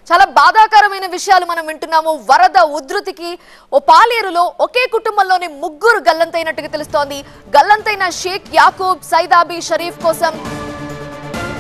చాలా బాధాకరమైన విషయాలు మనం వింటున్నాము. వరద ఉధృతికి ఓ పాలేరులో ఒకే కుటుంబంలోని ముగ్గురు గల్లంతైనట్టుగా తెలుస్తోంది. గల్లంతైన షేక్ యాకూబ్, సైదాబీ షరీఫ్ కోసం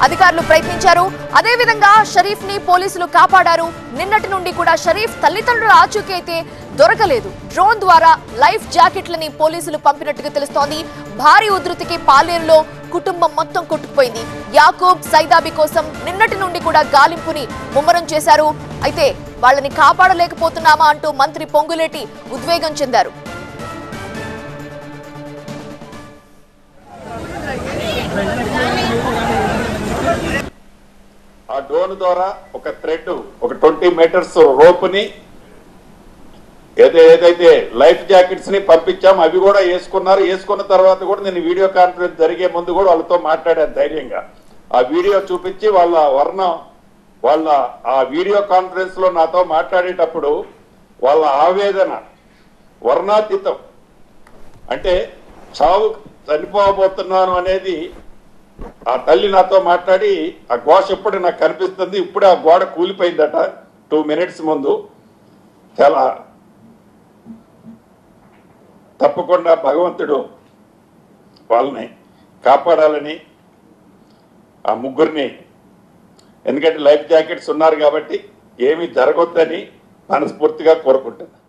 అధికారులు ప్రయత్నించారు. అదే విధంగా షరీఫ్ ని పోలీసులు కాపాడారు. నిన్నటి నుండి కూడా షరీఫ్ తల్లిదండ్రుల ఆచూకీ అయితే దొరకలేదు. డ్రోన్ ద్వారా లైఫ్ జాకెట్లని పోలీసులు పంపినట్టుగా తెలుస్తోంది. భారీ ఉధృతికి పాలేరులో కుటుంబం మొత్తం కొట్టుకుపోయింది. యాకూబ్, సైదాబీ కోసం నిన్నటి నుండి కూడా గాలింపుని ముమ్మరం చేశారు. అయితే వాళ్ళని కాపాడలేకపోతున్నామా అంటూ మంత్రి పొంగులేటి ఉద్వేగం చెందారు. ఆ డ్రోన్ ద్వారా ఒక థ్రెడ్, ఒక 20 మీటర్స్ రోప్ ని ఏదైతే లైఫ్ జాకెట్స్ ని పంపించాం అవి కూడా వేసుకున్నారు. వేసుకున్న తర్వాత కూడా నేను వీడియో కాన్ఫరెన్స్ జరిగే ముందు కూడా వాళ్ళతో మాట్లాడాను ధైర్యంగా. ఆ వీడియో చూపించి వాళ్ళ ఆ వీడియో కాన్ఫరెన్స్ లో నాతో మాట్లాడేటప్పుడు వాళ్ళ ఆవేదన వర్ణాతీతం. అంటే చనిపోబోతున్నాను అనేది ఆ తల్లి నాతో మాట్లాడి ఆ ఘోష ఇప్పుడు నాకు కనిపిస్తుంది. ఇప్పుడు ఆ గోడ కూలిపోయిందట 2 minutes ముందు. చాలా తప్పకుండా భగవంతుడు వాళ్ళని కాపాడాలని ఆ ముగ్గురిని, ఎందుకంటే లైఫ్ జాకెట్స్ ఉన్నారు కాబట్టి ఏమీ జరగొద్దని మనస్ఫూర్తిగా కోరుకుంటున్నాను.